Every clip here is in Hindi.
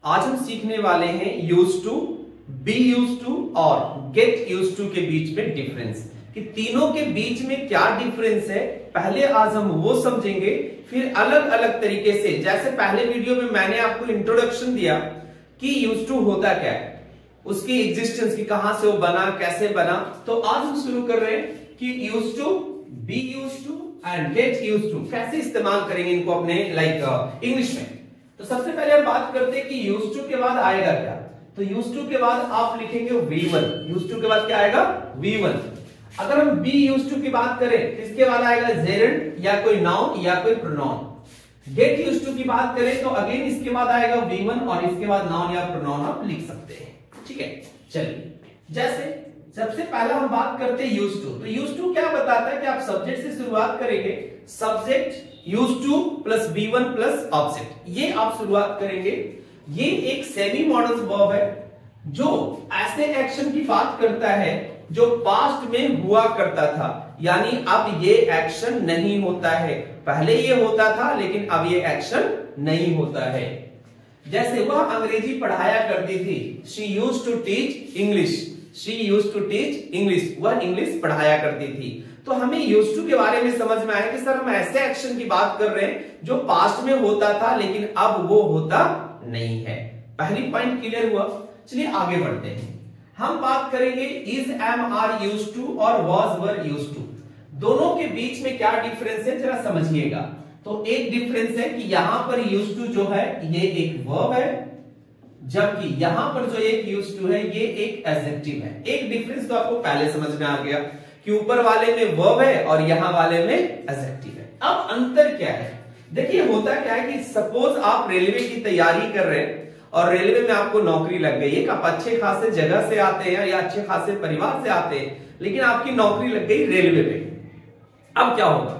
आज हम सीखने वाले हैं use to, be use to और गेट यूज टू के बीच में डिफरेंस, कि तीनों के बीच में क्या डिफरेंस है। पहले आज हम वो समझेंगे, फिर अलग अलग तरीके से, जैसे पहले वीडियो में मैंने आपको इंट्रोडक्शन दिया कि यूज टू होता क्या है, उसकी एग्जिस्टेंस की, कहां से वो बना, कैसे बना। तो आज हम शुरू कर रहे हैं कि use to, be use to and get use to कैसे इस्तेमाल करेंगे इनको अपने इंग्लिश में। तो सबसे पहले हम बात करते हैं कि यूज टू के बाद आएगा क्या। तो यूज टू के बाद आप लिखेंगे V1। यूज टू के बाद क्या आएगा? V1। अगर हम बी यूज टू की बात करें तो इसके बाद आएगा जेरेंड या कोई नाउन या कोई प्रोनाउन। गेट यूज टू की बात करें तो अगेन इसके बाद आएगा V1 और इसके बाद नाउन या प्रोनाउन आप लिख सकते हैं। ठीक है, चलिए जैसे सबसे पहला हम बात करते हैं यूज टू। तो यूज टू क्या बताता है कि आप सब्जेक्ट से शुरुआत करेंगे, subject use two plus V1 plus object, ये आप शुरुआत करेंगे। ये एक सेमी मॉडल वर्ब है जो ऐसे एक्शन की बात करता है जो पास्ट में हुआ करता था, यानी अब ये एक्शन नहीं होता है। पहले ये होता था लेकिन अब ये एक्शन नहीं होता है। जैसे वह अंग्रेजी पढ़ाया करती थी, she used to teach English. She used to teach English, वह इंग्लिश पढ़ाया करती थी। तो हमें यूज्ड टू के बारे में समझ में आया कि सर हम ऐसे एक्शन की बात कर रहे हैं जो पास्ट में होता था लेकिन अब वो होता नहीं है। पहली पॉइंट क्लियर हुआ। चलिए आगे बढ़ते हैं। हम बात करेंगे is, am, are used to और वाज, वर यूज्ड टू, दोनों के बीच में क्या डिफरेंस है जरा समझिएगा। तो एक डिफरेंस है कि यहां पर यूज्ड टू जो है ये एक वर्ब है, जबकि यहां पर जो एक यूज्ड टू है ये एक एडजेक्टिव है। एक डिफरेंस तो आपको पहले समझ में आ गया कि ऊपर वाले में वर्ब है और यहां वाले में एडजेक्टिव है। अब अंतर क्या है? देखिए होता क्या है कि सपोज आप रेलवे की तैयारी कर रहे हैं और रेलवे में आपको नौकरी लग गई है। आप अच्छे खासे जगह से आते हैं या अच्छे खासे परिवार से आते हैं, लेकिन आपकी नौकरी लग गई रेलवे में। अब क्या होगा?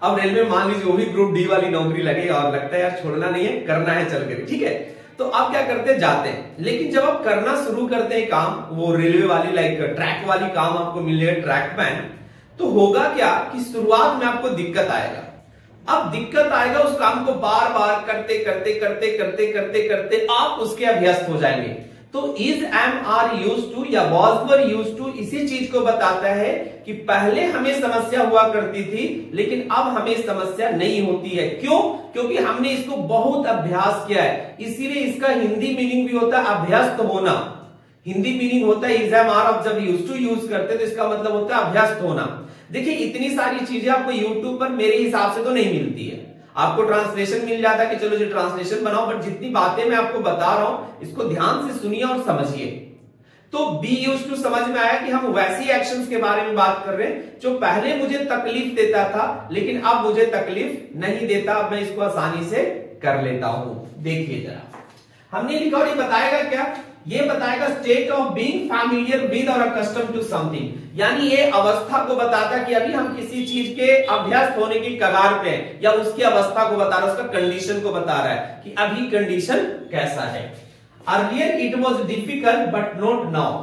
अब रेलवे मान लीजिए वो भी ग्रुप डी वाली नौकरी लगे और लगता है यार छोड़ना नहीं है, करना है चल कर, ठीक है। तो आप क्या करते हैं? जाते हैं। लेकिन जब आप करना शुरू करते हैं काम, वो रेलवे वाली ट्रैक वाली काम आपको मिलेगा, ट्रैक मैन, तो होगा क्या कि शुरुआत में आपको दिक्कत आएगा। अब दिक्कत आएगा, उस काम को बार बार करते करते करते करते करते करते आप उसके अभ्यस्त हो जाएंगे। तो is, am, are use to या वाज, वर यूज टू इसी चीज को बताता है कि पहले हमें समस्या हुआ करती थी लेकिन अब हमें समस्या नहीं होती है। क्यों? क्योंकि हमने इसको बहुत अभ्यास किया है। इसीलिए इसका हिंदी मीनिंग भी होता है अभ्यस्त होना। हिंदी मीनिंग होता है इज, एम, आर। अब जब यूज टू यूज करते तो इसका मतलब होता है अभ्यस्त होना। देखिए इतनी सारी चीजें आपको यूट्यूब पर मेरे हिसाब से तो नहीं मिलती है। आपको ट्रांसलेशन मिल जाता है कि चलो जी ट्रांसलेशन बनाओ, बट जितनी बातें मैं आपको बता रहा हूं इसको ध्यान से सुनिए और समझिए। तो बी यूज टू समझ में आया कि हम वैसी एक्शंस के बारे में बात कर रहे हैं जो पहले मुझे तकलीफ देता था लेकिन अब मुझे तकलीफ नहीं देता, अब मैं इसको आसानी से कर लेता हूं। देखिए जरा हमने लिखा और ये बताएगा क्या? ये बताएगा state of being familiar with और अकस्टम्ड टू समथिंग, यानी ये अवस्था को बताता कि अभी हम किसी चीज के अभ्यस्त होने की कगार पे हैं, या उसकी अवस्था को बता रहा है, उसका कंडीशन को बता रहा है कि अभी कंडीशन कैसा है। Earlier it was difficult but not now,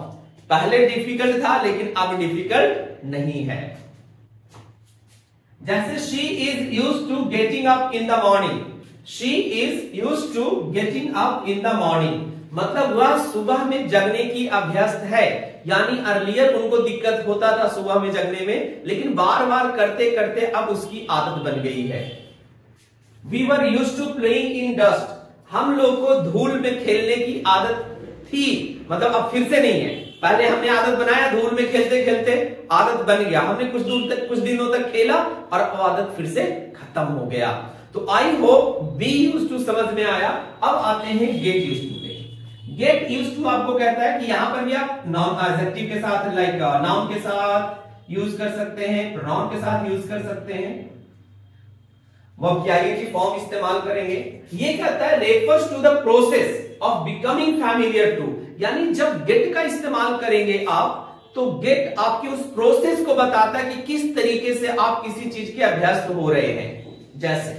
पहले डिफिकल्ट था लेकिन अब डिफिकल्ट नहीं है। जैसे she is used to getting up in the morning. She is used to getting up in the morning, मतलब वह सुबह में जगने की अभ्यस्त है। यानी अर्लियर उनको दिक्कत होता था सुबह में जगने में, लेकिन बार बार करते करते अब उसकी आदत बन गई है। We were used to playing in dust, हम लोग को धूल में खेलने की आदत थी, मतलब अब फिर से नहीं है। पहले हमने आदत बनाया, धूल में खेलते खेलते आदत बन गया, हमने कुछ दिनों तक खेला और अब आदत फिर से खत्म हो गया। तो I hope be used to समझ में आया। अब आते हैं गेट यूज्ड टू पे। गेट यूज्ड टू आपको कहता है कि यहां पर भी आप नाउन एडजेक्टिव के साथ, नाउन के साथ यूज कर सकते हैं, प्रोनाउन के साथ यूज कर सकते हैं, वर्ब की आगे की फॉर्म इस्तेमाल करेंगे। ये कहता है refers to the process of becoming familiar to, यानी जब गेट का इस्तेमाल करेंगे आप तो गेट आपकी उस प्रोसेस को बताता है कि किस तरीके से आप किसी चीज के अभ्यस्त हो रहे हैं। जैसे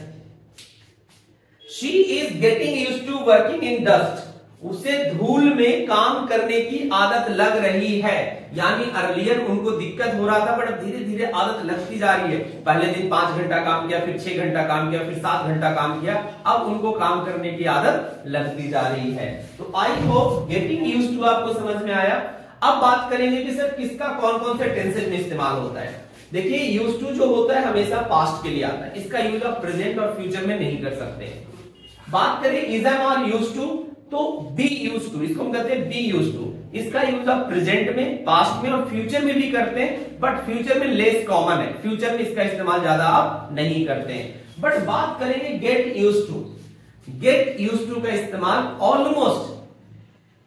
she is getting used to working in dust, उसे धूल में काम करने की आदत लग रही है। यानी अर्लियर उनको दिक्कत हो रहा था, बट अब धीरे धीरे आदत लगती जा रही है। पहले दिन 5 घंटा काम किया, फिर 6 घंटा काम किया, फिर 7 घंटा काम किया, अब उनको काम करने की आदत लगती जा रही है। तो I hope getting used to आपको समझ में आया। अब बात करेंगे कि सर किसका कौन कौन से टेंसेज में इस्तेमाल होता है। देखिए यूज्ड टू जो होता है हमेशा पास्ट के लिए आता है, इसका यूज आप प्रेजेंट और फ्यूचर में नहीं कर सकते। बात करें is am are used to, तो बी यूज्ड टू, इसको हम कहते हैं बी यूज्ड टू। इसका यूज आप प्रेजेंट में, पास्ट में और फ्यूचर में भी करते हैं, बट फ्यूचर में लेस कॉमन है, फ्यूचर में इसका इस्तेमाल ज्यादा आप नहीं करते हैं। बट बात करेंगे get used to, get used to का इस्तेमाल ऑलमोस्ट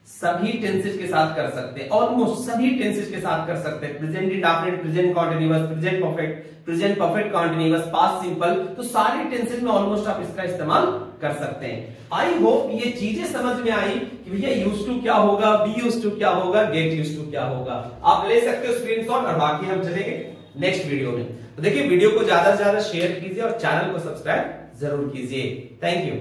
सभी टेंसेस के साथ कर सकते हैं, ऑलमोस्ट सभी टेंसेस के साथ कर सकते हैं। Present indefinite, present continuous, present perfect, present perfect continuous, past simple, तो सारे टेंसेस में ऑलमोस्ट आप इसका इस्तेमाल कर सकते हैं। आई होप ये चीजें समझ में आई कि भैया यूज्ड टू क्या होगा, बी यूज्ड टू क्या होगा, गेट यूज्ड टू क्या होगा। आप ले सकते हो स्क्रीनशॉट और बाकी हम चलेंगे नेक्स्ट वीडियो में। तो देखिए वीडियो को ज्यादा से ज्यादा शेयर कीजिए और चैनल को सब्सक्राइब जरूर कीजिए। Thank you.